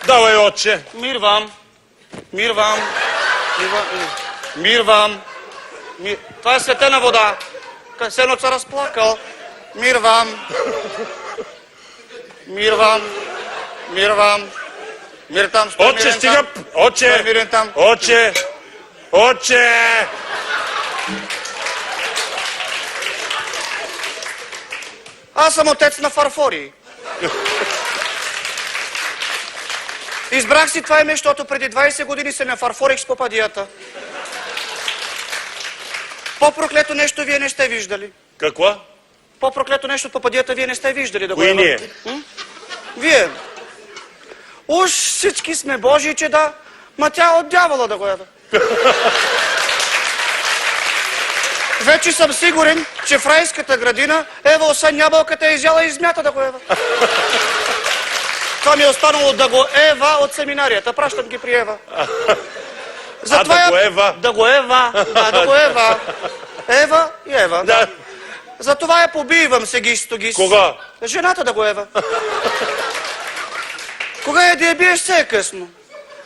Давай, отче. Мир вам. Мир вам. Мир вам. Това е светена вода. Сенот се разплакал. Мир вам. Мир вам. Мир вам. Мир там, стой Отче, мирен стига. там. Отче. Стой мирен там. Отче. Отче. Аз съм отец на фарфори. Избрах си това име, защото преди 20 години се ме фарфорих с попадията. По-проклето нещо вие не сте виждали. Какво? По-проклето нещо от попадията вие не сте виждали. Да Кои го ние? Вие. Уж всички сме Божии чеда, ма тя от дявола да го яда. Вече съм сигурен, че в райската градина Ева освен ябълката е изяла и змята да го ява. Това ми е останало да го ева от семинарията. Пращам ги при Ева. Да го ева? Да го ева. Да, да го ева. Ева и Ева. Да. Затова я побивам сегистогис. Кога? Жената да го ева. Кога я да я биеш, все е късно.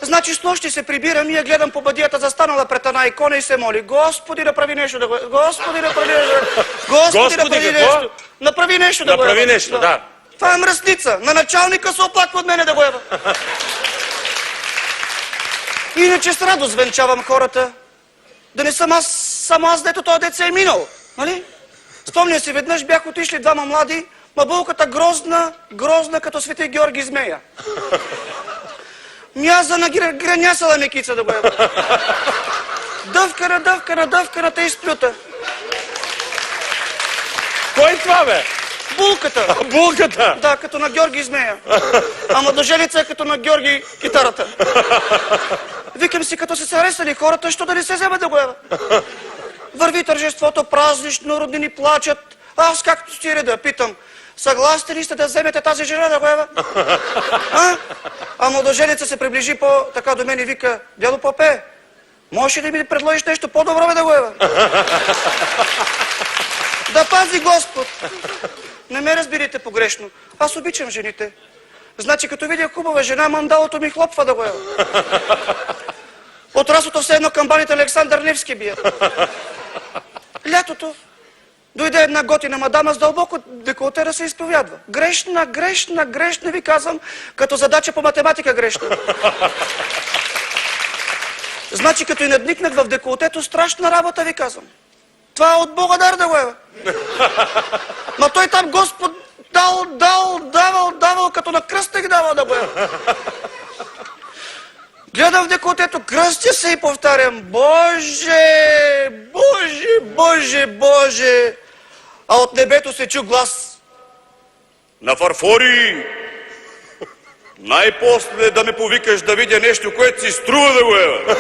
Значи с нощи се прибирам и я гледам по бадията, застанала пред една икона и се моли. Господи, направи нещо да го... Господи, направи нещо. Господи, направи нещо. Направи нещо да го... Направи нещо, да. Това е мръсница. На началника се оплаква от мене да го ева. Иначе с радост венчавам хората. Да не съм аз, само аз, дето този дет се е минал. Нали? Спомня си, веднъж бях отишли двама млади, ма булката грозна като Свети Георги Змея. Мяза на гранясала мекица да го ева. Дъвкана, те изплюта. Кой това, бе? Булката. Булката? Да, като на Георги Змея. Ама дъжелица е като на Георги китарата. Викам си, като се харесали хората, що да не се вземе да го ева. Върви тържеството празнично, роднини плачат. Аз както си реда, питам, съгласни ли сте да вземете тази жена да го ева? А младоженица се приближи така до мен и вика, дядо Попе, можеш ли да ми предложиш нещо по-добро бе да го ева? Да пази Господ! Не ме разбирайте погрешно. Аз обичам жените. Значи като видя хубава жена, мандалото ми хлопва да го ева. Отраслото все едно камбаните Александър Невски бие. Лятото дойде една готина мадама с дълбоко деколте да се изповядва. Грешна, ви казвам, като задача по математика грешна. Значи, като и надникнах в деколтето, страшна работа, ви казвам. Това е от Бога дар да го ева. Ма той там Господ давал, като на кръстник давал да го ева. Гледам в деколтето, кръстя се и повтарям, Боже! А от небето се чу глас. На фарфори! Най-после да ме повикаш да видя нещо, което си струва да го ева.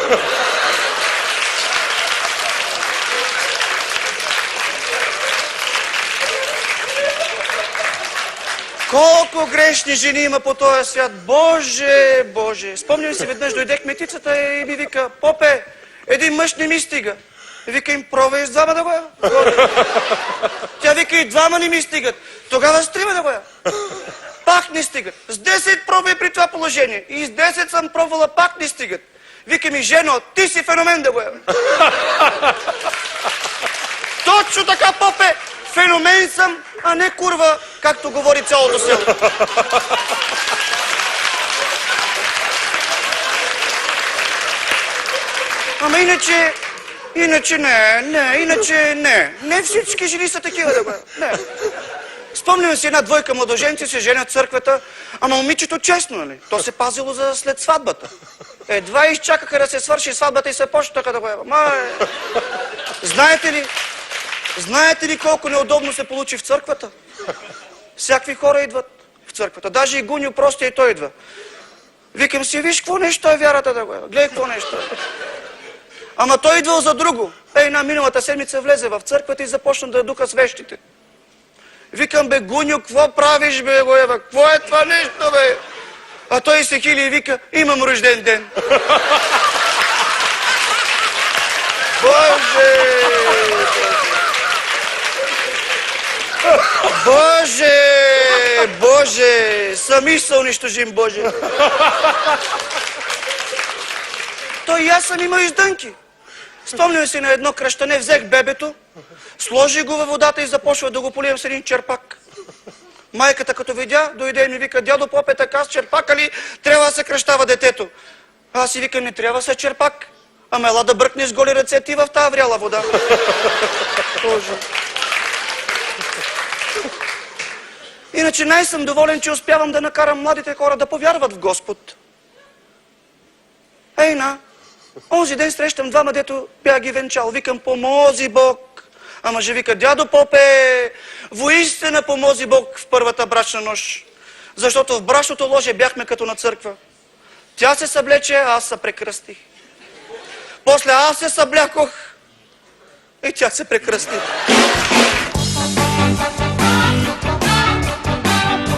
Колко грешни жени има по този свят. Боже! Спомням си, веднъж дойде кметицата и ми вика, Попе, един мъж не ми стига. Вика им, пробвай с двама да го ева. Тя вика, и двама не ми стигат. Тогава с трима да го ева. Пак не стигат. С 10 пробвай при това положение. И с 10 съм пробвала, пак не стигат. Вика ми, жено, ти си феномен да го ева. Точно така, Попе! Феномен съм, а не курва, както говори цялото село. Ама иначе не. Не всички жени са такива да го... Не. Спомням си една двойка младоженци се женят в църквата, ама момичето честно, нали? То се пазило за след сватбата. Едва изчакаха да се свърши сватбата и се почнаха да го ева. Знаете ли колко неудобно се получи в църквата? Всякакви хора идват в църквата. Даже и Гуньо простия и той идва. Викам си, виж какво нещо е вярата да го ева. Гледай какво нещо е. Ама той идвал за друго. Една миналата седмица влезе в църквата и започна да духа с вещите. Викам, бе, Гуньо, какво правиш, бе, го ева? Какво е това нещо, бе? А той се хили и вика, имам рожден ден. Боже! Боже, Боже, сами се унищожим, Боже. Той и аз съм имал издънки. Спомням си на едно кръщане, взех бебето, сложи го във водата и започва да го поливам с един черпак. Майката като видя, дойде и ми вика: дядо Попе, така с черпака ли трябва да се кръщава детето? Аз си викам: не трябва с черпак. Ама ела да бръкнеш с голи ръце ти в тази вряла вода. Боже. Иначе най-съм доволен, че успявам да накарам младите хора да повярват в Господ. Ей на, онзи ден срещам двама, дето бях ги венчал. Викам: помози Бог. А мъжа вика: дядо Попе, воистина помози Бог в първата брачна нощ. Защото в брачното ложе бяхме като на църква. Тя се съблече, а аз се прекръстих. После аз се съблякох и тя се прекръсти.